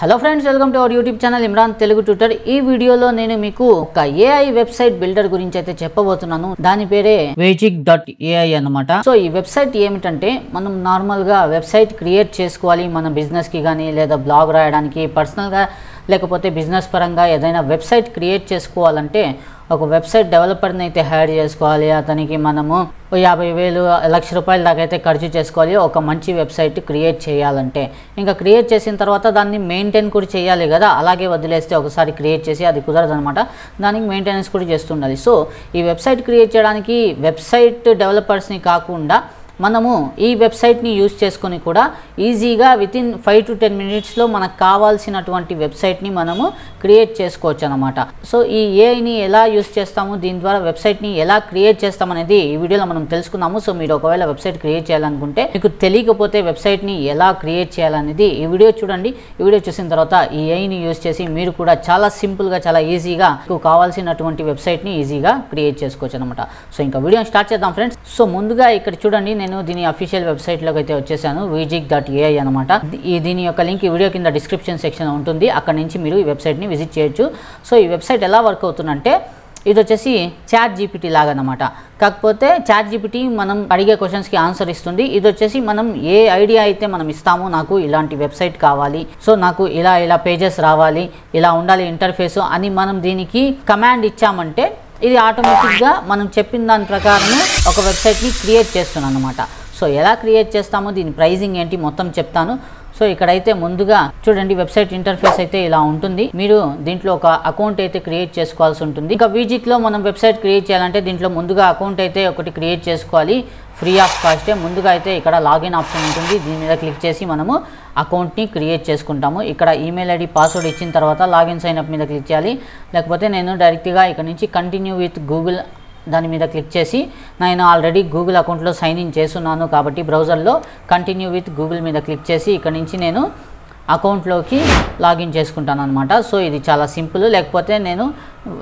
Hello friends, welcome to our YouTube channel Imran Telugu tutor. ఈ వీడియోలో నేను మీకు ఒక ఏఐ వెబ్సైట్ బిల్డర్ గురించి అయితే చెప్పబోతున్నాను. దాని పేరే Vejik.ai అన్నమాట. సో ఈ వెబ్సైట్ ఏమిటంటే, మనం నార్మల్గా వెబ్సైట్ క్రియేట్ చేసుకోవాలి మన బిజినెస్కి కానీ, లేదా బ్లాగ్ రాయడానికి, పర్సనల్గా లేకపోతే బిజినెస్ పరంగా ఏదైనా వెబ్సైట్ క్రియేట్ చేసుకోవాలంటే ఒక వెబ్సైట్ డెవలపర్ని అయితే హైర్ చేసుకోవాలి. అతనికి మనము 50,000 లక్ష రూపాయల దాకా అయితే ఖర్చు చేసుకోవాలి ఒక మంచి వెబ్సైట్ క్రియేట్ చేయాలంటే. ఇంకా క్రియేట్ చేసిన తర్వాత దాన్ని మెయింటైన్ కూడా చేయాలి కదా, అలాగే వదిలేస్తే ఒకసారి క్రియేట్ చేసి అది కుదరదు అనమాట. దానికి మెయింటెనెన్స్ కూడా చేస్తుండాలి. సో ఈ వెబ్సైట్ క్రియేట్ చేయడానికి వెబ్సైట్ డెవలపర్స్ని కాకుండా మనము ఈ వెబ్సైట్ని యూజ్ చేసుకొని కూడా ఈజీగా వితిన్ 5 to 10 మినిట్స్లో మనకు కావాల్సినటువంటి వెబ్సైట్ని మనము క్రియేట్ చేసుకోవచ్చు అనమాట. సో ఈ ఏఐని ఎలా యూజ్ చేస్తాము, దీని ద్వారా వెబ్సైట్ని ఎలా క్రియేట్ చేస్తామనేది ఈ వీడియోలో మనం తెలుసుకుందాము. సో మీరు ఒకవేళ వెబ్సైట్ క్రియేట్ చేయాలనుకుంటే, మీకు తెలియకపోతే వెబ్సైట్ని ఎలా క్రియేట్ చేయాలనేది ఈ వీడియో చూడండి. ఈ వీడియో చూసిన తర్వాత ఈ ఏఐని యూజ్ చేసి మీరు కూడా చాలా సింపుల్గా, చాలా ఈజీగా మీకు కావాల్సినటువంటి వెబ్సైట్ని ఈజీగా క్రియేట్ చేసుకోవచ్చు అనమాట. సో ఇంకా వీడియోని స్టార్ట్ చేద్దాం ఫ్రెండ్స్. సో ముందుగా ఇక్కడ చూడండి, నేను దీని అఫీషియల్ వెబ్సైట్లోకి అయితే వచ్చేసాను, Vejik.ai అనమాట. దీని యొక్క లింక్ ఈ వీడియో కింద డిస్క్రిప్షన్ సెక్షన్ ఉంటుంది, అక్కడ నుంచి మీరు ఈ వెబ్సైట్ని విజిట్ చేయొచ్చు. సో ఈ వెబ్సైట్ ఎలా వర్క్ అవుతుందంటే, ఇది వచ్చేసి ChatGPT లాగా అనమాట. కాకపోతే ChatGPT మనం అడిగే క్వశ్చన్స్కి ఆన్సర్ ఇస్తుంది. ఇది వచ్చేసి మనం ఏ ఐడియా అయితే మనం ఇస్తామో, నాకు ఇలాంటి వెబ్సైట్ కావాలి, సో నాకు ఇలా పేజెస్ రావాలి, ఇలా ఉండాలి ఇంటర్ఫేస్ అని మనం దీనికి కమాండ్ ఇచ్చామంటే ఇది ఆటోమేటిక్గా మనం చెప్పిన దాని ప్రకారం ఒక వెబ్సైట్ని క్రియేట్ చేస్తున్నాను అనమాట. సో ఎలా క్రియేట్ చేస్తామో, దీని ప్రైజింగ్ ఏంటి మొత్తం చెప్తాను. సో ఇక్కడైతే ముందుగా చూడండి, వెబ్సైట్ ఇంటర్ఫేస్ అయితే ఇలా ఉంటుంది. మీరు దీంట్లో ఒక అకౌంట్ అయితే క్రియేట్ చేసుకోవాల్సి ఉంటుంది. ఇంకా Vejikలో మనం వెబ్సైట్ క్రియేట్ చేయాలంటే దీంట్లో ముందుగా అకౌంట్ అయితే ఒకటి క్రియేట్ చేసుకోవాలి, ఫ్రీ ఆఫ్ కాస్టే. ముందుగా అయితే ఇక్కడ లాగిన్ ఆప్షన్ ఉంటుంది, దీని మీద క్లిక్ చేసి మనము అకౌంట్ని క్రియేట్ చేసుకుంటాము. ఇక్కడ ఈమెయిల్ ఐడి, పాస్వర్డ్ ఇచ్చిన తర్వాత లాగిన్ సైన్ అప్ మీద క్లిక్ చేయాలి. లేకపోతే నేను డైరెక్ట్గా ఇక్కడ నుంచి కంటిన్యూ విత్ గూగుల్ దాని మీద క్లిక్ చేసి, నేను ఆల్రెడీ గూగుల్ అకౌంట్లో సైన్ ఇన్ చేస్తున్నాను కాబట్టి బ్రౌజర్లో కంటిన్యూ విత్ గూగుల్ మీద క్లిక్ చేసి ఇక్కడ నుంచి నేను అకౌంట్లోకి లాగిన్ చేసుకుంటాను అనమాట. సో ఇది చాలా సింపుల్, లేకపోతే నేను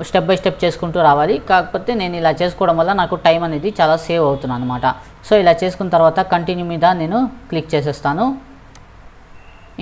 స్టెప్ బై స్టెప్ చేసుకుంటూ రావాలి. కాకపోతే నేను ఇలా చేసుకోవడం వల్ల నాకు టైం అనేది చాలా సేవ్ అవుతుంది అనమాట. సో ఇలా చేసుకున్న తర్వాత కంటిన్యూ మీద నేను క్లిక్ చేసేస్తాను.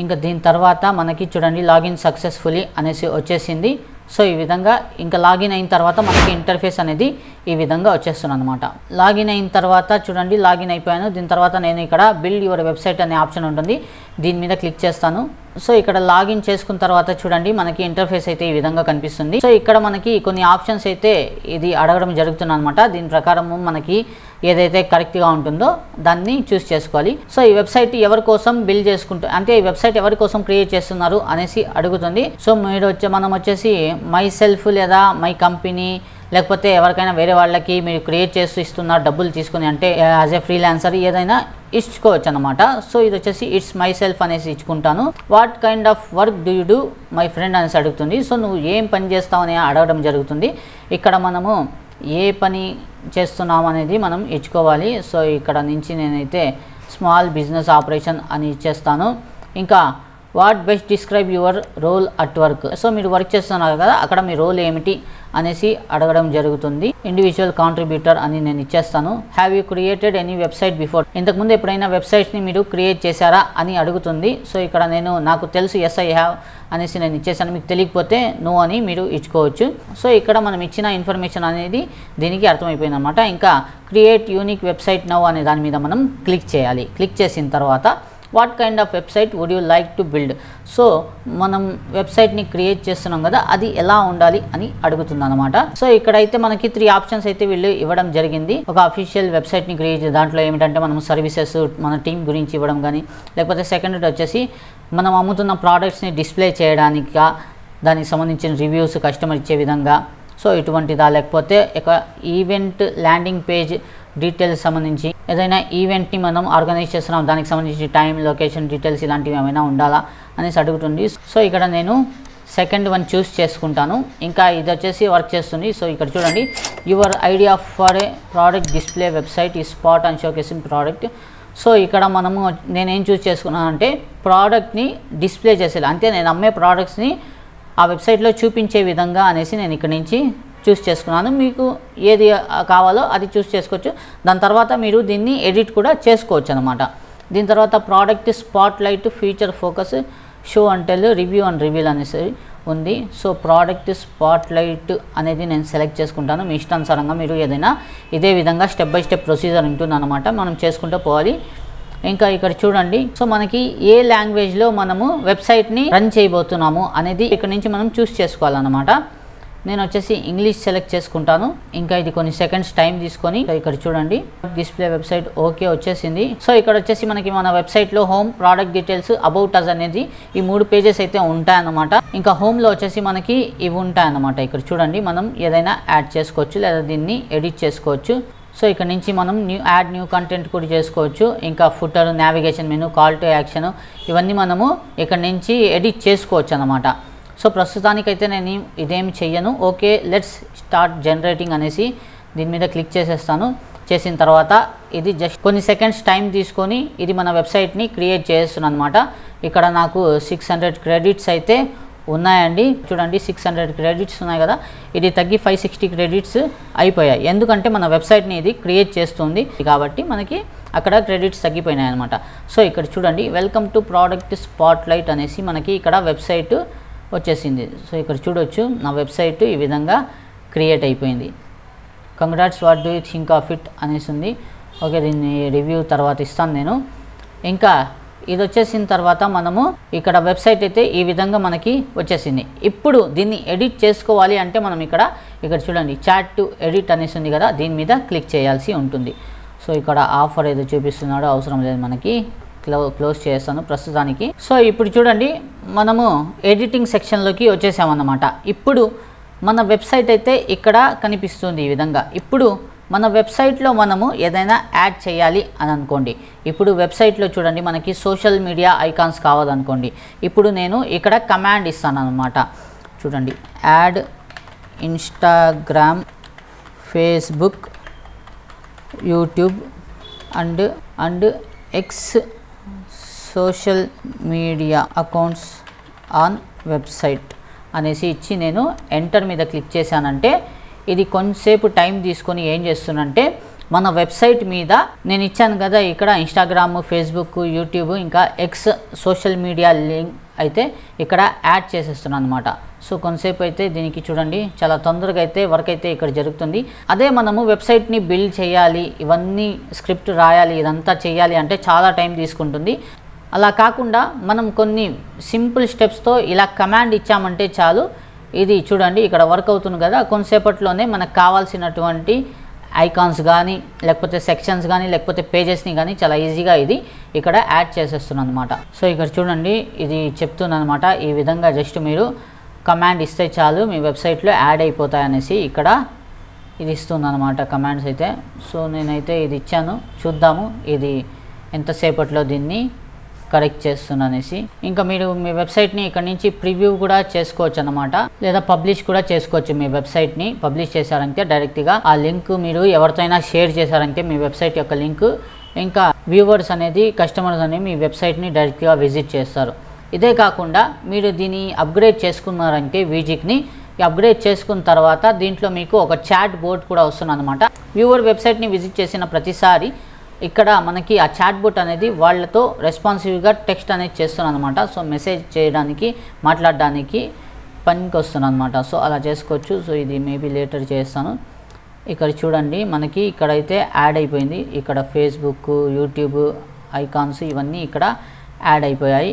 ఇంకా దీని తర్వాత మనకి చూడండి, లాగిన్ సక్సెస్ఫుల్లీ అనేసి వచ్చేసింది. సో ఈ విధంగా ఇంకా లాగిన్ అయిన తర్వాత మనకి ఇంటర్ఫేస్ అనేది ఈ విధంగా వచ్చేస్తుంది అనమాట. లాగిన్ అయిన తర్వాత చూడండి, లాగిన్ అయిపోయాను. దీని తర్వాత నేను ఇక్కడ బిల్డ్ యువర్ వెబ్సైట్ అనే ఆప్షన్ ఉంటుంది, దీని మీద క్లిక్ చేస్తాను. సో ఇక్కడ లాగిన్ చేసుకున్న తర్వాత చూడండి, మనకి ఇంటర్ఫేస్ అయితే ఈ విధంగా కనిపిస్తుంది. సో ఇక్కడ మనకి కొన్ని ఆప్షన్స్ అయితే ఇది అడగడం జరుగుతుంది అనమాట. దీని ప్రకారం మనకి ఏదైతే కరెక్ట్గా ఉంటుందో దాన్ని చూస్ చేసుకోవాలి. సో ఈ వెబ్సైట్ ఎవరి కోసం బిల్డ్ అంటే ఈ వెబ్సైట్ ఎవరి కోసం క్రియేట్ చేస్తున్నారు అనేసి అడుగుతుంది. సో మనం వచ్చేసి మై సెల్ఫ్ లేదా మై కంపెనీ, లేకపోతే ఎవరికైనా వేరే వాళ్ళకి మీరు క్రియేట్ చేస్తూ ఇస్తున్నారు డబ్బులు తీసుకుని, అంటే యాజ్ ఏ ఫ్రీలాన్సర్ ఏదైనా ఇచ్చుకోవచ్చు అనమాట. సో ఇది వచ్చేసి ఇట్స్ మై సెల్ఫ్ అనేసి ఇచ్చుకుంటాను. What kind of work do you do my friend అనేసి అడుగుతుంది. సో నువ్వు ఏం పని చేస్తావు అని అడగడం జరుగుతుంది. ఇక్కడ మనము ఏ పని చేస్తున్నాం అనేది మనం ఇచ్చుకోవాలి. సో ఇక్కడ నుంచి నేనైతే స్మాల్ బిజినెస్ ఆపరేషన్ అని ఇచ్చేస్తాను. ఇంకా what best describe your role at work. So మీరు వర్క్ చేస్తున్నారు కదా, అక్కడ మీ రోల్ ఏమిటి అనేసి అడగడం జరుగుతుంది. ఇండివిజువల్ కాంట్రిబ్యూటర్ అని నేను ఇచ్చేస్తాను. Have you created any website before. ఇంతకుముందు ఎప్పుడైనా వెబ్సైట్స్ని మీరు క్రియేట్ చేశారా అని అడుగుతుంది. సో ఇక్కడ నాకు తెలుసు ఎస్ ఐ హ్యావ్ అనేసి నేను ఇచ్చేసాను. మీకు తెలియకపోతే నో అని మీరు ఇచ్చుకోవచ్చు. సో ఇక్కడ మనం ఇచ్చిన ఇన్ఫర్మేషన్ అనేది దీనికి అర్థమైపోయింది అనమాట. ఇంకా క్రియేట్ యూనిక్ వెబ్సైట్ నౌ అనే దాని మీద మనం క్లిక్ చేయాలి. క్లిక్ చేసిన తర్వాత what kind of website would you like to build. So మనం వెబ్సైట్ని క్రియేట్ చేస్తున్నాం కదా, అది ఎలా ఉండాలి అని అడుగుతుంది అనమాట. సో ఇక్కడైతే మనకి 3 ఆప్షన్స్ అయితే వీళ్ళు ఇవ్వడం జరిగింది. ఒక అఫీషియల్ వెబ్సైట్ని క్రియేట్ దాంట్లో ఏమిటంటే మనం సర్వీసెస్, మన టీం గురించి ఇవ్వడం కానీ, లేకపోతే సెకండ్ వచ్చేసి మనం అమ్ముతున్న ప్రోడక్ట్స్ని డిస్ప్లే చేయడానికి, దానికి సంబంధించిన రివ్యూస్ కస్టమర్ ఇచ్చే విధంగా, సో ఇటువంటిదా, లేకపోతే ఒక ఈవెంట్ ల్యాండింగ్ పేజ్ డీటెయిల్స్ సంబంధించి ఏదైనా ఈవెంట్ని మనం ఆర్గనైజ్ చేస్తున్నాం, దానికి సంబంధించి టైం, లొకేషన్ డీటెయిల్స్ ఇలాంటివి ఏమైనా ఉండాలా అనేసి అడుగుతుంది. సో ఇక్కడ నేను సెకండ్ వన్ చూస్ చేసుకుంటాను. ఇంకా ఇది వచ్చేసి వర్క్ చేస్తుంది. సో ఇక్కడ చూడండి, your idea for a product display website ఈ spot and showcasing product. So ఇక్కడ నేనేం చూస్ చేసుకున్నాను అంటే, ప్రోడక్ట్ని డిస్ప్లే చేసేలా, అంటే నేను అమ్మే ప్రోడక్ట్స్ని ఆ వెబ్సైట్లో చూపించే విధంగా అనేసి నేను ఇక్కడ నుంచి చూస్ చేసుకున్నాను. మీకు ఏది కావాలో అది చూస్ చేసుకోవచ్చు. దాని తర్వాత మీరు దీన్ని ఎడిట్ కూడా చేసుకోవచ్చు అనమాట. దీని తర్వాత product spot light feature focus show and tell, review and reveal అనేసి ఉంది. సో ప్రోడక్ట్ స్పాట్లైట్ అనేది నేను సెలెక్ట్ చేసుకుంటాను. మీ ఇష్టానుసారంగా మీరు ఏదైనా ఇదే విధంగా స్టెప్ బై స్టెప్ ప్రొసీజర్ ఉంటుందన్నమాట, మనం చేసుకుంటూ పోవాలి. ఇంకా ఇక్కడ చూడండి, సో మనకి ఏ లాంగ్వేజ్లో మనము వెబ్సైట్ని రన్ చేయబోతున్నాము అనేది ఇక్కడ నుంచి మనం చూస్ చేసుకోవాలన్నమాట. నేను వచ్చేసి ఇంగ్లీష్ సెలెక్ట్ చేసుకుంటాను. ఇంకా ఇది కొన్ని సెకండ్స్ టైం తీసుకొని ఇక్కడ చూడండి డిస్ప్లే వెబ్సైట్ ఓకే వచ్చేసింది. సో ఇక్కడ వచ్చేసి మనకి మన వెబ్సైట్లో home, product details, about us అనేది ఈ 3 పేజెస్ అయితే ఉంటాయన్నమాట. ఇంకా హోమ్లో వచ్చేసి మనకి ఇవి ఉంటాయన్నమాట. ఇక్కడ చూడండి మనం ఏదైనా యాడ్ చేసుకోవచ్చు లేదా దీన్ని ఎడిట్ చేసుకోవచ్చు. సో ఇక్కడ నుంచి మనం న్యూ కంటెంట్ కూడా చేసుకోవచ్చు. ఇంకా footer, navigation menu, call to action ఇవన్నీ మనము ఇక్కడ నుంచి ఎడిట్ చేసుకోవచ్చు అన్నమాట. సో ప్రస్తుతానికైతే నేను ఇదేమి చెయ్యను. ఓకే లెట్స్ స్టార్ట్ జనరేటింగ్ అనేసి దీని మీద క్లిక్ చేసేస్తాను. చేసిన తర్వాత ఇది జస్ట్ కొన్ని సెకండ్స్ టైం తీసుకొని ఇది మన వెబ్సైట్ని క్రియేట్ చేస్తున్నాను అనమాట. ఇక్కడ నాకు 600 క్రెడిట్స్ అయితే ఉన్నాయండి. చూడండి 600 క్రెడిట్స్ ఉన్నాయి కదా, ఇది తగ్గి 560 క్రెడిట్స్ అయిపోయాయి. ఎందుకంటే మన వెబ్సైట్ని ఇది క్రియేట్ చేస్తుంది కాబట్టి మనకి అక్కడ క్రెడిట్స్ తగ్గిపోయినాయి అనమాట. సో ఇక్కడ చూడండి వెల్కమ్ టు ప్రోడక్ట్ స్పాట్లైట్ అనేసి మనకి ఇక్కడ వెబ్సైట్ వచ్చేసింది. సో ఇక్కడ చూడొచ్చు నా వెబ్సైట్ ఈ విధంగా క్రియేట్ అయిపోయింది. Congrats, what do you think of it అనేసి ఉంది. ఓకే దీన్ని రివ్యూ తర్వాత ఇస్తాను నేను. ఇంకా ఇది వచ్చేసిన తర్వాత మనము ఇక్కడ వెబ్సైట్ అయితే ఈ విధంగా మనకి వచ్చేసింది. ఇప్పుడు దీన్ని ఎడిట్ చేసుకోవాలి అంటే మనం ఇక్కడ చూడండి చాట్ టు ఎడిట్ అనేసి ఉంది కదా, దీని మీద క్లిక్ చేయాల్సి ఉంటుంది. సో ఇక్కడ ఆఫర్ ఏదో చూపిస్తున్నాడో అవసరం లేదు, మనకి క్లోజ్ చేస్తాను ప్రస్తుతానికి. సో ఇప్పుడు చూడండి మనము ఎడిటింగ్ సెక్షన్లోకి వచ్చేసామన్నమాట. ఇప్పుడు మన వెబ్సైట్ అయితే ఇక్కడ కనిపిస్తుంది ఈ విధంగా. ఇప్పుడు మన వెబ్సైట్లో మనము ఏదైనా యాడ్ చేయాలి అని అనుకోండి. ఇప్పుడు వెబ్సైట్లో చూడండి మనకి సోషల్ మీడియా ఐకాన్స్ కావాలనుకోండి. ఇప్పుడు నేను ఇక్కడ కమాండ్ ఇస్తాను అన్నమాట. చూడండి add Instagram, Facebook, YouTube and X social media accounts on website అనేసి ఇచ్చి నేను ఎంటర్ మీద క్లిక్ చేశానంటే ఇది కొంచెంసేపు టైం తీసుకొని ఏం చేస్తున్నంటే మన వెబ్సైట్ మీద నేను ఇచ్చాను కదా ఇక్కడ ఇన్స్టాగ్రామ్, ఫేస్బుక్, యూట్యూబ్ ఇంకా ఎక్స్ సోషల్ మీడియా లింక్ అయితే ఇక్కడ యాడ్ చేసేస్తున్నాను అనమాట. సో కొంతసేపు అయితే దీనికి చూడండి చాలా తొందరగా అయితే వర్క్ అయితే ఇక్కడ జరుగుతుంది. అదే మనము వెబ్సైట్ని బిల్డ్ చేయాలి, ఇవన్నీ స్క్రిప్ట్ రాయాలి, ఇదంతా చేయాలి అంటే చాలా టైం తీసుకుంటుంది. అలా కాకుండా మనం కొన్ని సింపుల్ స్టెప్స్తో ఇలా కమాండ్ ఇచ్చామంటే చాలు. ఇది చూడండి ఇక్కడ వర్క్ అవుతుంది కదా, కొంతసేపట్లోనే మనకు కావాల్సినటువంటి ఐకాన్స్ కానీ లేకపోతే సెక్షన్స్ కానీ లేకపోతే పేజెస్ని కానీ చాలా ఈజీగా ఇది ఇక్కడ యాడ్ చేసేస్తున్నాను అనమాట. సో ఇక్కడ చూడండి ఇది చెప్తున్నాను అనమాట. ఈ విధంగా జస్ట్ మీరు కమాండ్ ఇస్తే చాలు మీ వెబ్సైట్లో యాడ్ అయిపోతాయి అనేసి ఇక్కడ ఇది ఇస్తుంది అనమాట కమాండ్స్ అయితే. సో నేనైతే ఇది ఇచ్చాను, చూద్దాము ఇది ఎంతసేపట్లో దీన్ని కరెక్ట్ చేస్తున్నా అనేసి. ఇంకా మీరు మీ వెబ్సైట్ని ఇక్కడ నుంచి ప్రివ్యూ కూడా చేసుకోవచ్చు అనమాట, లేదా పబ్లిష్ కూడా చేసుకోవచ్చు. మీ వెబ్సైట్ని పబ్లిష్ చేశారంటే డైరెక్ట్గా ఆ లింక్ మీరు ఎవరితోనైనా షేర్ చేశారంటే మీ వెబ్సైట్ యొక్క లింక్ ఇంకా వ్యూవర్స్ అనేది కస్టమర్స్ అనేవి మీ వెబ్సైట్ని డైరెక్ట్గా విజిట్ చేస్తారు. ఇదే కాకుండా మీరు దీన్ని అప్గ్రేడ్ చేసుకున్నారంటే విజిక్ని అప్గ్రేడ్ చేసుకున్న తర్వాత దీంట్లో మీకు ఒక చాట్ బోర్డ్ కూడా వస్తుంది అనమాట. వ్యూవర్ వెబ్సైట్ని విజిట్ చేసిన ప్రతిసారి ఇక్కడ మనకి ఆ చాట్ బోట్ అనేది వాళ్ళతో రెస్పాన్సివ్గా టెక్స్ట్ అనేది చేస్తున్నాను అనమాట. సో మెసేజ్ చేయడానికి మాట్లాడడానికి పనికి వస్తున్నాను అనమాట. సో అలా చేసుకోవచ్చు. సో ఇది మేబీ లేటర్ చేస్తాను. ఇక్కడ చూడండి మనకి ఇక్కడైతే యాడ్ అయిపోయింది. ఇక్కడ ఫేస్బుక్, యూట్యూబ్ ఐకాన్స్ ఇవన్నీ ఇక్కడ యాడ్ అయిపోయాయి.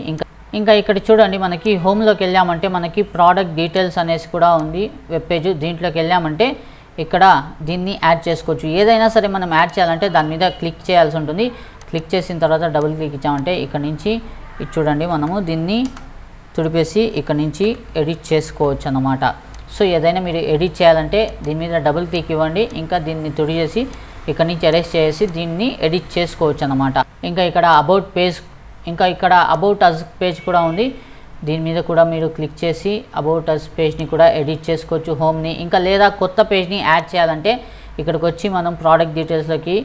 ఇంకా ఇక్కడ చూడండి మనకి హోమ్లోకి వెళ్ళామంటే మనకి ప్రోడక్ట్ డీటెయిల్స్ అనేసి కూడా ఉంది వెబ్ పేజ్. దీంట్లోకి వెళ్ళామంటే ఇక్కడ దీన్ని యాడ్ చేసుకోవచ్చు. ఏదైనా సరే మనం యాడ్ చేయాలంటే దాని మీద క్లిక్ చేయాల్సి ఉంటుంది. క్లిక్ చేసిన తర్వాత డబుల్ క్లిక్ ఇచ్చామంటే ఇక్కడ నుంచి ఇది చూడండి మనము దీన్ని తుడిపేసి ఇక్కడ నుంచి ఎడిట్ చేసుకోవచ్చు అన్నమాట. సో ఏదైనా మీరు ఎడిట్ చేయాలంటే దీని మీద డబుల్ క్లిక్ ఇవ్వండి. ఇంకా దీన్ని తుడిచేసి ఇక్కడ నుంచి ఎరేస్ చేసి దీన్ని ఎడిట్ చేసుకోవచ్చు అన్నమాట. ఇంకా ఇక్కడ అబౌట్ పేజ్, ఇంకా ఇక్కడ అబౌట్ అస్ పేజ్ కూడా ఉంది. దీని మీద కూడా మీరు క్లిక్ చేసి అబౌట్ అస్ పేజ్ని కూడా ఎడిట్ చేసుకోవచ్చు హోమ్ని. ఇంకా లేదా కొత్త పేజ్ని యాడ్ చేయాలంటే ఇక్కడికి వచ్చి మనం ప్రోడక్ట్ డీటెయిల్స్లోకి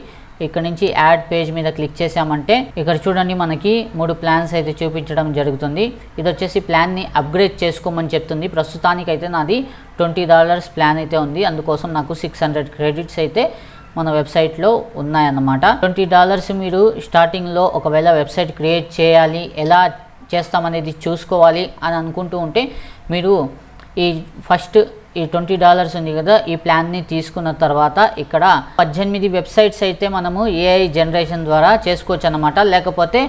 ఇక్కడ నుంచి యాడ్ పేజ్ మీద క్లిక్ చేసామంటే ఇక్కడ చూడండి మనకి 3 ప్లాన్స్ అయితే చూపించడం జరుగుతుంది. ఇది వచ్చేసి ప్లాన్ని అప్గ్రేడ్ చేసుకోమని చెప్తుంది. ప్రస్తుతానికైతే నాది $20 ప్లాన్ అయితే ఉంది. అందుకోసం నాకు 600 క్రెడిట్స్ అయితే మన వెబ్సైట్లో ఉన్నాయన్నమాట. $20 మీరు స్టార్టింగ్లో ఒకవేళ వెబ్సైట్ క్రియేట్ చేయాలి, ఎలా చేస్తామనేది చూసుకోవాలి అని అనుకుంటూ ఉంటే మీరు ఈ ఫస్ట్ ఈ $20 ఉంది కదా, ఈ ప్లాన్ని తీసుకున్న తర్వాత ఇక్కడ 18 వెబ్సైట్స్ అయితే మనము ఏఐ జనరేషన్ ద్వారా చేసుకోవచ్చు అన్నమాట. లేకపోతే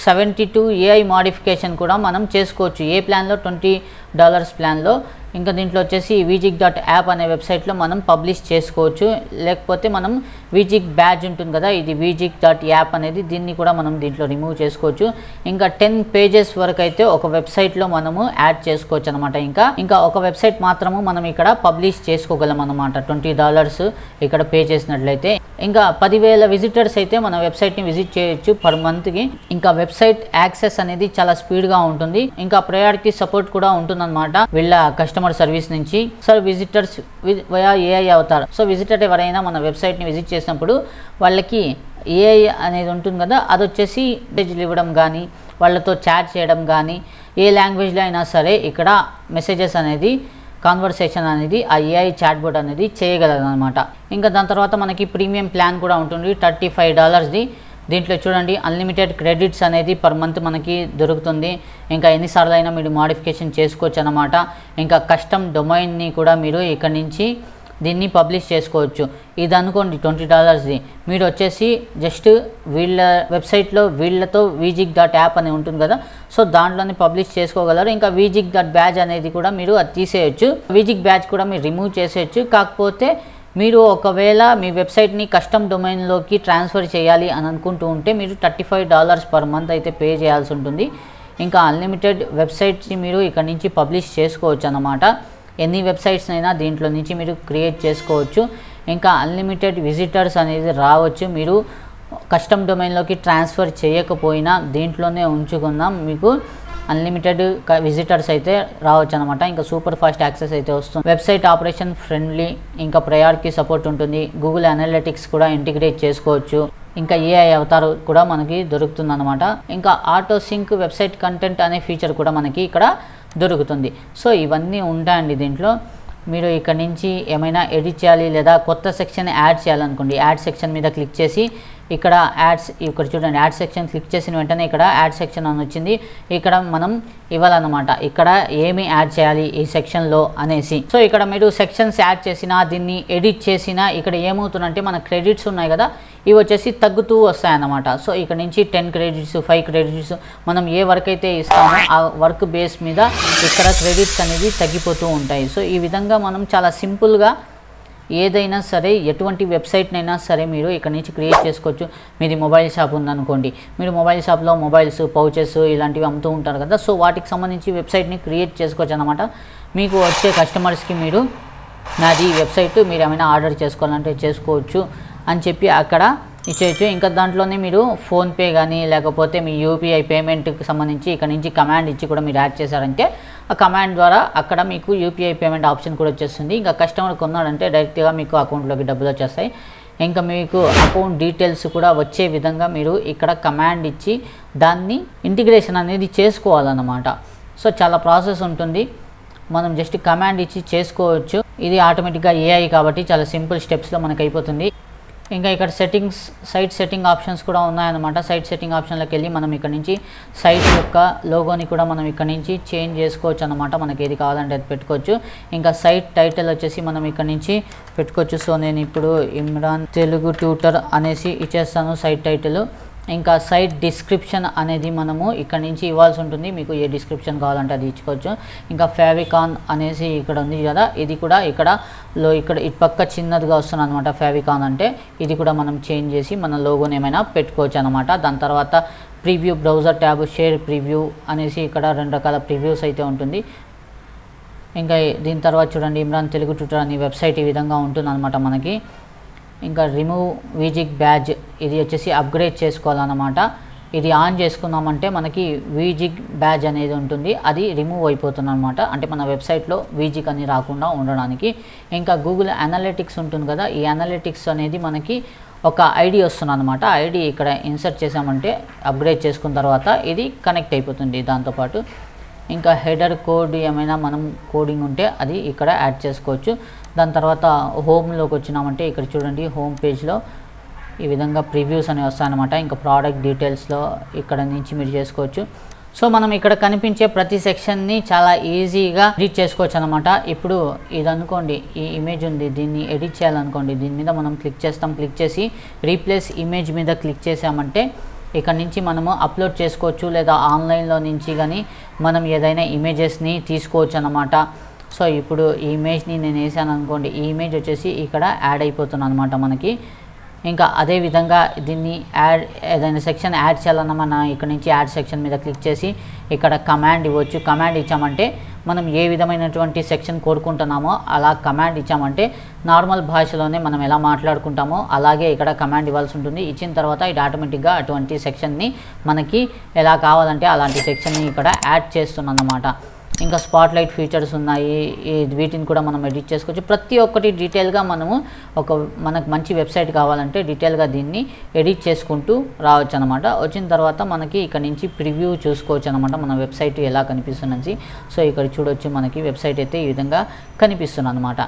72 ఏఐ మాడిఫికేషన్ కూడా మనం చేసుకోవచ్చు ఏ ప్లాన్లో, $20 ప్లాన్లో. ఇంకా దీంట్లో వచ్చేసి vjig.app అనే వెబ్సైట్లో మనం పబ్లిష్ చేసుకోవచ్చు. లేకపోతే మనం vjig బ్యాడ్జ్ ఉంటుంది కదా, ఇది vjig.app అనేది, దీన్ని కూడా మనం దీంట్లో రిమూవ్ చేసుకోవచ్చు. ఇంకా 10 పేజెస్ వరకు అయితే ఒక వెబ్సైట్లో మనము యాడ్ చేసుకోవచ్చు అనమాట. ఇంకా ఒక వెబ్సైట్ మాత్రము మనం ఇక్కడ పబ్లిష్ చేసుకోగలం అనమాట $20 ఇక్కడ పే చేసినట్లయితే. ఇంకా 10,000 విజిటర్స్ అయితే మన వెబ్సైట్ని విజిట్ చేయొచ్చు పర్ మంత్కి. ఇంకా వెబ్సైట్ యాక్సెస్ అనేది చాలా స్పీడ్గా ఉంటుంది. ఇంకా ప్రయారిటీ సపోర్ట్ కూడా ఉంటుందన్నమాట వీళ్ళ కస్టమర్ సర్వీస్ నుంచి. సో విజిటర్స్ వయా ఏఐ అవుతారు. సో విజిటర్ ఎవరైనా మన వెబ్సైట్ని విజిట్ చేసినప్పుడు వాళ్ళకి ఏఐ అనేది ఉంటుంది కదా, అది వచ్చేసి మెసేజ్లు ఇవ్వడం కానీ, వాళ్ళతో చాట్ చేయడం కానీ, ఏ లాంగ్వేజ్లో అయినా సరే ఇక్కడ మెసేజెస్ అనేది, కాన్వర్సేషన్ అనేది ఆ ఏఐ చాట్ బోట్ అనేది చేయగలదు అనమాట. ఇంకా దాని తర్వాత మనకి ప్రీమియం ప్లాన్ కూడా ఉంటుంది $35ది. దీంట్లో చూడండి అన్లిమిటెడ్ క్రెడిట్స్ అనేది పర్ మంత్ మనకి దొరుకుతుంది. ఇంకా ఎన్నిసార్లు అయినా మీరు మాడిఫికేషన్ చేసుకోవచ్చు అన్నమాట. ఇంకా కస్టమ్ డొమైన్ని కూడా మీరు ఇక్కడ నుంచి దీన్ని పబ్లిష్ చేసుకోవచ్చు. ఇది అనుకోండి $20ది, మీరు వచ్చేసి జస్ట్ వీళ్ళ వెబ్సైట్లో వీళ్ళతో vjig.app అని ఉంటుంది కదా, సో దాంట్లోనే పబ్లిష్ చేసుకోగలరు. ఇంకా vjig.badge అనేది కూడా మీరు అది తీసేయచ్చు. vjig బ్యాడ్జ్ కూడా మీరు రిమూవ్ చేసేయచ్చు. కాకపోతే మీరు ఒకవేళ మీ వెబ్సైట్ని కస్టమ్ డొమైన్లోకి ట్రాన్స్ఫర్ చేయాలి అని అనుకుంటూ ఉంటే మీరు $35 పర్ మంత్ అయితే పే చేయాల్సి ఉంటుంది. ఇంకా అన్లిమిటెడ్ వెబ్సైట్స్ని మీరు ఇక్కడ నుంచి పబ్లిష్ చేసుకోవచ్చు అన్నమాట. ఎన్ని వెబ్సైట్స్ అయినా దీంట్లో నుంచి మీరు క్రియేట్ చేసుకోవచ్చు. ఇంకా అన్లిమిటెడ్ విజిటర్స్ అనేది రావచ్చు. మీరు కస్టమ్ డొమైన్లోకి ట్రాన్స్ఫర్ చేయకపోయినా దీంట్లోనే ఉంచుకుందాం, మీకు అన్లిమిటెడ్ విజిటర్స్ అయితే రావచ్చు అనమాట. ఇంకా సూపర్ ఫాస్ట్ యాక్సెస్ అయితే వస్తుంది. వెబ్సైట్ ఆపరేషన్ ఫ్రెండ్లీ, ఇంకా ప్రయారిటీ సపోర్ట్ ఉంటుంది. గూగుల్ అనలిటిక్స్ కూడా ఇంటిగ్రేట్ చేసుకోవచ్చు. ఇంకా ఏఐ అవతార్ కూడా మనకి దొరుకుతుంది అనమాట. ఇంకా ఆటో సింక్ వెబ్సైట్ కంటెంట్ అనే ఫీచర్ కూడా మనకి ఇక్కడ దొరుకుతుంది. సో ఇవన్నీ ఉంటాయండి దీంట్లో. మీరు ఇక్కడ నుంచి ఏమైనా ఎడిట్ చేయాలి లేదా కొత్త సెక్షన్ యాడ్ చేయాలనుకోండి, యాడ్ సెక్షన్ మీద క్లిక్ చేసి ఇక్కడ యాడ్స్, ఇక్కడ చూడండి యాడ్ సెక్షన్ క్లిక్ చేసిన వెంటనే ఇక్కడ యాడ్ సెక్షన్ అని వచ్చింది. ఇక్కడ మనం ఇవ్వాలన్నమాట ఇక్కడ ఏమి యాడ్ చేయాలి ఈ సెక్షన్లో అనేసి. సో ఇక్కడ మీరు సెక్షన్స్ యాడ్ చేసినా, దీన్ని ఎడిట్ చేసినా ఇక్కడ ఏమవుతుందంటే మన క్రెడిట్స్ ఉన్నాయి కదా, ఇవి వచ్చేసి తగ్గుతూ వస్తాయన్నమాట. సో ఇక్కడ నుంచి 10 క్రెడిట్స్, 5 క్రెడిట్స్ మనం ఏ వర్క్ అయితే ఇస్తామో ఆ వర్క్ బేస్ మీద ఇక్కడ క్రెడిట్స్ అనేది తగ్గిపోతూ ఉంటాయి. సో ఈ విధంగా మనం చాలా సింపుల్గా ఏదైనా సరే ఎటువంటి వెబ్సైట్నైనా సరే మీరు ఇక్కడ నుంచి క్రియేట్ చేసుకోవచ్చు. మీది మొబైల్ షాప్ ఉందనుకోండి, మీరు మొబైల్ షాప్లో మొబైల్స్, పౌచెస్ ఇలాంటివి అమ్ముతూ ఉంటారు కదా, సో వాటికి సంబంధించి వెబ్సైట్ని క్రియేట్ చేసుకోవచ్చు అనమాట. మీకు వచ్చే కస్టమర్స్కి మీరు నాది వెబ్సైట్, మీరు ఏమైనా ఆర్డర్ చేసుకోవాలంటే చేసుకోవచ్చు అని చెప్పి అక్కడ ఇచ్చేయచ్చు. ఇంకా దాంట్లోనే మీరు ఫోన్పే కానీ లేకపోతే మీ యూపీఐ పేమెంట్కి సంబంధించి ఇక్కడ నుంచి కమాండ్ ఇచ్చి కూడా మీరు యాడ్ చేశారంటే ఆ కమాండ్ ద్వారా అక్కడ మీకు యూపీఐ పేమెంట్ ఆప్షన్ కూడా వచ్చేస్తుంది. ఇంకా కస్టమర్ కొన్నాడంటే డైరెక్ట్గా మీకు అకౌంట్లోకి డబ్బులు వచ్చేస్తాయి. ఇంకా మీకు అకౌంట్ డీటెయిల్స్ కూడా వచ్చే విధంగా మీరు ఇక్కడ కమాండ్ ఇచ్చి దాన్ని ఇంటిగ్రేషన్ అనేది చేసుకోవాలన్నమాట. సో చాలా ప్రాసెస్ ఉంటుంది, మనం జస్ట్ కమాండ్ ఇచ్చి చేసుకోవచ్చు. ఇది ఆటోమేటిక్గా ఏఐ కాబట్టి చాలా సింపుల్ స్టెప్స్లో మనకు అయిపోతుంది. ఇంకా ఇక్కడ సెట్టింగ్స్, సైట్ సెట్టింగ్ ఆప్షన్స్ కూడా ఉన్నాయన్నమాట. సైట్ సెట్టింగ్ ఆప్షన్లోకి వెళ్ళి మనం ఇక్కడ నుంచి సైట్ యొక్క లోగోని కూడా మనం ఇక్కడ నుంచి చేంజ్ చేసుకోవచ్చు అనమాట. మనకి ఏది కావాలంటే అది పెట్టుకోవచ్చు. ఇంకా సైట్ టైటిల్ వచ్చేసి మనం ఇక్కడ నుంచి పెట్టుకోవచ్చు. సో నేను ఇప్పుడు ఇమ్రాన్ తెలుగు ట్యూటర్ అనేసి ఇచ్చేస్తాను సైట్ టైటిల్. ఇంకా సైట్ డిస్క్రిప్షన్ అనేది మనము ఇక్కడ నుంచి ఇవ్వాల్సి ఉంటుంది. మీకు ఏ డిస్క్రిప్షన్ కావాలంటే అది ఇచ్చుకోవచ్చు. ఇంకా ఫేవికాన్ అనేసి ఇక్కడ ఉంది కదా, ఇది కూడా ఇక్కడ ఇటు పక్క చిన్నదిగా వస్తుంది అనమాట. ఫేవికాన్ అంటే ఇది కూడా మనం చేంజ్ చేసి మన లోగోని ఏమైనా పెట్టుకోవచ్చు అనమాట. దాని తర్వాత preview, browser tab, share preview అనేసి ఇక్కడ 2 రకాల ప్రివ్యూస్ అయితే ఉంటుంది. ఇంకా దీని తర్వాత చూడండి ఇమ్రాన్ తెలుగు ట్యూటర్ అనే వెబ్సైట్ ఈ విధంగా ఉంటుంది అనమాట మనకి. ఇంకా రిమూవ్ vjig బ్యాడ్జ్, ఇది వచ్చేసి అప్గ్రేడ్ చేసుకోవాలన్నమాట. ఇది ఆన్ చేసుకున్నామంటే మనకి vjig బ్యాడ్జ్ అనేది ఉంటుంది, అది రిమూవ్ అయిపోతుంది అనమాట. అంటే మన వెబ్సైట్లో vjig అని రాకుండా ఉండడానికి. ఇంకా గూగుల్ అనలిటిక్స్ ఉంటుంది కదా, ఈ అనలిటిక్స్ అనేది మనకి ఒక ఐడి వస్తుంది అనమాట. ఐడి ఇక్కడ ఇన్సర్ట్ చేసామంటే అప్గ్రేడ్ చేసుకున్న తర్వాత ఇది కనెక్ట్ అయిపోతుంది దాంతోపాటు. ఇంకా హెడర్ కోడ్ ఏమైనా మనం కోడింగ్ ఉంటే అది ఇక్కడ యాడ్ చేసుకోవచ్చు. దాని తర్వాత హోమ్లోకి వచ్చినామంటే ఇక్కడ చూడండి హోమ్ పేజ్లో ఈ విధంగా ప్రివ్యూస్ అనేవి వస్తాయన్నమాట. ఇంకా ప్రోడక్ట్ డీటెయిల్స్లో ఇక్కడ నుంచి మీరు చేసుకోవచ్చు. సో మనం ఇక్కడ కనిపించే ప్రతి సెక్షన్ని చాలా ఈజీగా ఎడిట్ చేసుకోవచ్చు అనమాట. ఇప్పుడు ఇది అనుకోండి, ఈ ఇమేజ్ ఉంది, దీన్ని ఎడిట్ చేయాలనుకోండి, దీని మీద మనం క్లిక్ చేస్తాం. క్లిక్ చేసి రీప్లేస్ ఇమేజ్ మీద క్లిక్ చేసామంటే ఇక్కడ నుంచి మనము అప్లోడ్ చేసుకోవచ్చు, లేదా ఆన్లైన్లో నుంచి కానీ మనం ఏదైనా ఇమేజెస్ని తీసుకోవచ్చు అనమాట. సో ఇప్పుడు ఈ ఇమేజ్ని నేను వేసాను అనుకోండి, ఈ ఇమేజ్ వచ్చేసి ఇక్కడ యాడ్ అయిపోతుంది అనమాట మనకి. ఇంకా అదేవిధంగా దీన్ని ఏదైనా సెక్షన్ యాడ్ చేయాలన్నా మనం ఇక్కడ నుంచి యాడ్ సెక్షన్ మీద క్లిక్ చేసి ఇక్కడ కమాండ్ ఇవ్వచ్చు. కమాండ్ ఇచ్చామంటే మనం ఏ విధమైనటువంటి సెక్షన్ కోరుకుంటున్నామో అలా కమాండ్ ఇచ్చామంటే నార్మల్ భాషలోనే మనం ఎలా మాట్లాడుకుంటామో అలాగే ఇక్కడ కమాండ్ ఇవ్వాల్సి ఉంటుంది. ఇచ్చిన తర్వాత ఇది ఆటోమేటిక్గా అటువంటి సెక్షన్ని మనకి ఎలా కావాలంటే అలాంటి సెక్షన్ని ఇక్కడ యాడ్ చేస్తుందన్నమాట. ఇంకా స్పాట్లైట్ ఫీచర్స్ ఉన్నాయి, వీటిని కూడా మనం ఎడిట్ చేసుకోవచ్చు. ప్రతి ఒక్కటి డీటెయిల్గా మనము మనకు మంచి వెబ్సైట్ కావాలంటే డీటెయిల్గా దీన్ని ఎడిట్ చేసుకుంటూ రావచ్చు అనమాట. వచ్చిన తర్వాత మనకి ఇక్కడ నుంచి ప్రివ్యూ చూసుకోవచ్చు అనమాట, మన వెబ్సైట్ ఎలా కనిపిస్తుందని. సో ఇక్కడ చూడొచ్చు, మనకి వెబ్సైట్ అయితే ఈ విధంగా కనిపిస్తుంది అనమాట.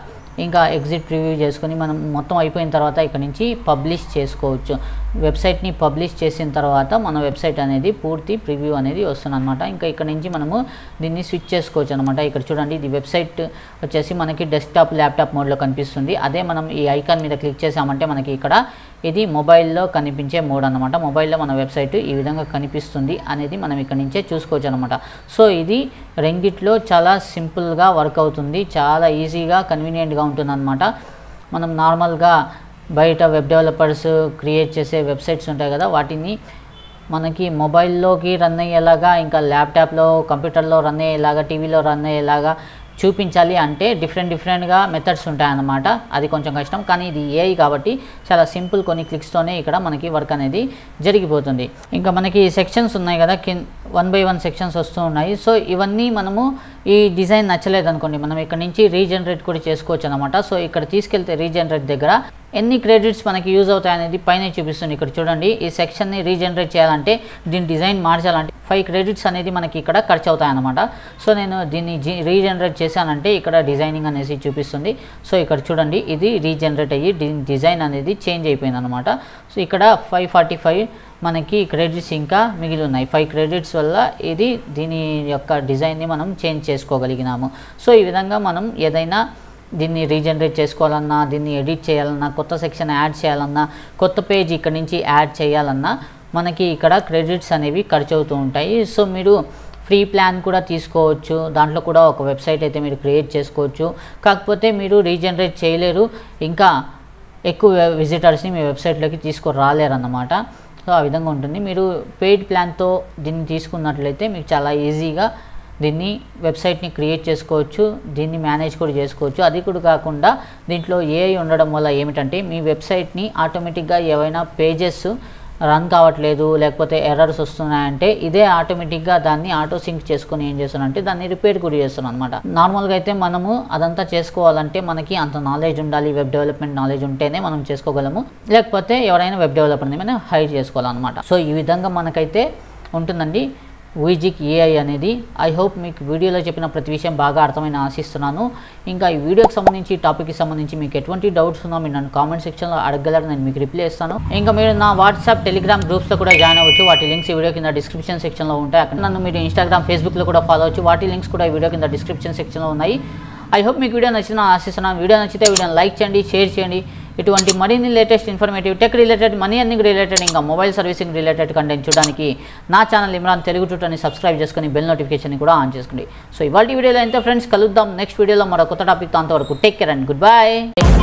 ఇంకా ఎగ్జిట్ ప్రివ్యూ చేసుకొని మనం మొత్తం అయిపోయిన తర్వాత ఇక్కడ నుంచి పబ్లిష్ చేసుకోవచ్చు. వెబ్సైట్ని పబ్లిష్ చేసిన తర్వాత మన వెబ్సైట్ అనేది పూర్తి ప్రివ్యూ అనేది వస్తుంది అనమాట. ఇంకా ఇక్కడ నుంచి మనము దీన్ని స్విచ్ చేసుకోవచ్చు అనమాట. ఇక్కడ చూడండి, ఇది వెబ్సైట్ వచ్చేసి మనకి డెస్క్టాప్ ల్యాప్టాప్ మోడ్లో కనిపిస్తుంది. అదే మనం ఈ ఐకాన్ మీద క్లిక్ చేసామంటే మనకి ఇక్కడ ఇది మొబైల్లో కనిపించే మోడ్ అనమాట. మొబైల్లో మన వెబ్సైట్ ఈ విధంగా కనిపిస్తుంది అనేది మనం ఇక్కడ నుంచే చూసుకోవచ్చు అనమాట. సో ఇది రెండిట్లో చాలా సింపుల్గా వర్క్ అవుతుంది, చాలా ఈజీగా కన్వీనియంట్గా ఉంటుందన్నమాట. మనం నార్మల్గా బయట వెబ్ డెవలపర్స్ క్రియేట్ చేసే వెబ్సైట్స్ ఉంటాయి కదా, వాటిని మనకి మొబైల్లోకి రన్ అయ్యేలాగా, ఇంకా ల్యాప్టాప్లో కంప్యూటర్లో రన్ అయ్యేలాగా, టీవీలో రన్ అయ్యేలాగా చూపించాలి అంటే డిఫరెంట్గా మెథడ్స్ ఉంటాయన్నమాట. అది కొంచెం కష్టం, కానీ ఇది ఏఐ కాబట్టి చాలా సింపుల్, కొన్ని క్లిక్స్తోనే ఇక్కడ మనకి వర్క్ అనేది జరిగిపోతుంది. ఇంకా మనకి సెక్షన్స్ ఉన్నాయి కదా, 1 by 1 సెక్షన్స్ వస్తూ ఉన్నాయి. సో ఇవన్నీ మనము ఈ డిజైన్ నచ్చలేదు అనుకోండి, మనం ఇక్కడ నుంచి రీజనరేట్ కూడా చేసుకోవచ్చు అనమాట. సో ఇక్కడ తీసుకెళ్తే రీజనరేట్ దగ్గర ఎన్ని క్రెడిట్స్ మనకి యూజ్ అవుతాయి అనేది పైన చూపిస్తుంది. ఇక్కడ చూడండి, ఈ సెక్షన్ని రీజనరేట్ చేయాలంటే, దీని డిజైన్ మార్చాలంటే 5 క్రెడిట్స్ అనేది మనకి ఇక్కడ ఖర్చు అవుతాయి అనమాట. సో నేను దీన్ని రీజనరేట్ చేశానంటే ఇక్కడ డిజైనింగ్ అనేసి చూపిస్తుంది. సో ఇక్కడ చూడండి, ఇది రీజనరేట్ అయ్యి డిజైన్ అనేది చేంజ్ అయిపోయింది అనమాట. సో ఇక్కడ 545 మనకి క్రెడిట్స్ ఇంకా మిగిలి ఉన్నాయి. 5 క్రెడిట్స్ వల్ల దీని యొక్క డిజైన్ని మనం చేంజ్ చేసుకోగలిగినాము. సో ఈ విధంగా మనం ఏదైనా దీన్ని రీజనరేట్ చేసుకోవాలన్నా, దీన్ని ఎడిట్ చేయాలన్నా, కొత్త సెక్షన్ యాడ్ చేయాలన్నా, కొత్త పేజ్ ఇక్కడ నుంచి యాడ్ చేయాలన్నా మనకి ఇక్కడ క్రెడిట్స్ అనేవి ఖర్చు అవుతూ ఉంటాయి. సో మీరు ఫ్రీ ప్లాన్ కూడా తీసుకోవచ్చు, దాంట్లో కూడా ఒక వెబ్సైట్ అయితే మీరు క్రియేట్ చేసుకోవచ్చు. కాకపోతే మీరు రీజనరేట్ చేయలేరు, ఇంకా ఎక్కువ విజిటర్స్ని మీ వెబ్సైట్లోకి తీసుకురాలేరు అన్నమాట. సో ఆ విధంగా ఉంటుంది. మీరు పెయిడ్ ప్లాన్తో దీన్ని తీసుకున్నట్లయితే మీకు చాలా ఈజీగా దీన్ని వెబ్సైట్ని క్రియేట్ చేసుకోవచ్చు, దీన్ని మేనేజ్ కూడా చేసుకోవచ్చు. అది కూడా కాకుండా దీంట్లో ఏఐ ఉండడం వల్ల ఏమిటంటే మీ వెబ్సైట్ని ఆటోమేటిక్గా ఏవైనా పేజెస్ రన్ కావట్లేదు, లేకపోతే ఎర్రర్స్ వస్తున్నాయంటే ఇదే ఆటోమేటిక్గా దాన్ని ఆటో సింక్ చేసుకొని ఏం చేస్తానంటే దాన్ని రిపేర్ కూడా చేస్తాను అనమాట. నార్మల్గా అయితే మనము అదంతా చేసుకోవాలంటే మనకి అంత నాలెడ్జ్ ఉండాలి, వెబ్ డెవలప్మెంట్ నాలెడ్జ్ ఉంటేనే మనం చేసుకోగలము, లేకపోతే ఎవరైనా వెబ్ డెవలపర్ని మనం హైర్ చేసుకోవాలన్నమాట. సో ఈ విధంగా మనకైతే ఉంటుందండి విజిక్ ఏఐ అనేది. ఐ హోప్ మీకు వీడియోలో చెప్పిన ప్రతి విషయం బాగా అర్థమైన ఆశిస్తున్నాను. ఇంకా ఈ వీడియోకి సంబంధించి, టాపిక్కి సంబంధించి మీకు ఎటువంటి డౌట్స్ ఉన్నా మీరు నన్ను కామెంట్ సెక్షన్లో అడగలరు, నేను మీకు రిప్లై ఇస్తాను. ఇంకా మీరు నా వాట్సాప్, టెలిగ్రామ్ గ్రూప్స్లో కూడా జాయిన్ అవ్వచ్చు. వాటి లింక్స్ ఈ వీడియో కింద డిస్క్రిప్షన్ సెక్షన్లో ఉంటాయి. అక్కడ నన్ను మీరు ఇన్స్టాగ్రామ్, ఫేస్బుక్లో కూడా ఫాలో అవ్వచ్చు. వాటి లింక్స్ కూడా ఈ వీడియో కింద డిస్క్రిప్షన్ సెక్షన్లో ఉన్నాయి. ఐ హోప్ మీకు వీడియో నచ్చిన ఆశిస్తున్నాను. వీడియో నచ్చితే వీడియోని లైక్ చేయండి, షేర్ చేయండి. ఇటువంటి మరిన్ని latest informative, tech related, money earning related, ఇంకా మొబైల్ సర్వీసింగ్ రిలేటెడ్ కంటెంట్ చూడడానికి నా ఛానల్ ఇమ్రాన్ తెలుగు ట్యూటర్ని సబ్స్క్రైబ్ చేసుకుని బెల్ నోటిఫికేషన్ కూడా ఆన్ చేసుకోండి. సో ఇవాళ వీడియోలో ఎంత ఫ్రెండ్స్, కలుద్దాం నెక్స్ట్ వీడియోలో మరో కొత్త టాపిక్తో. అంతవరకు take care and good bye.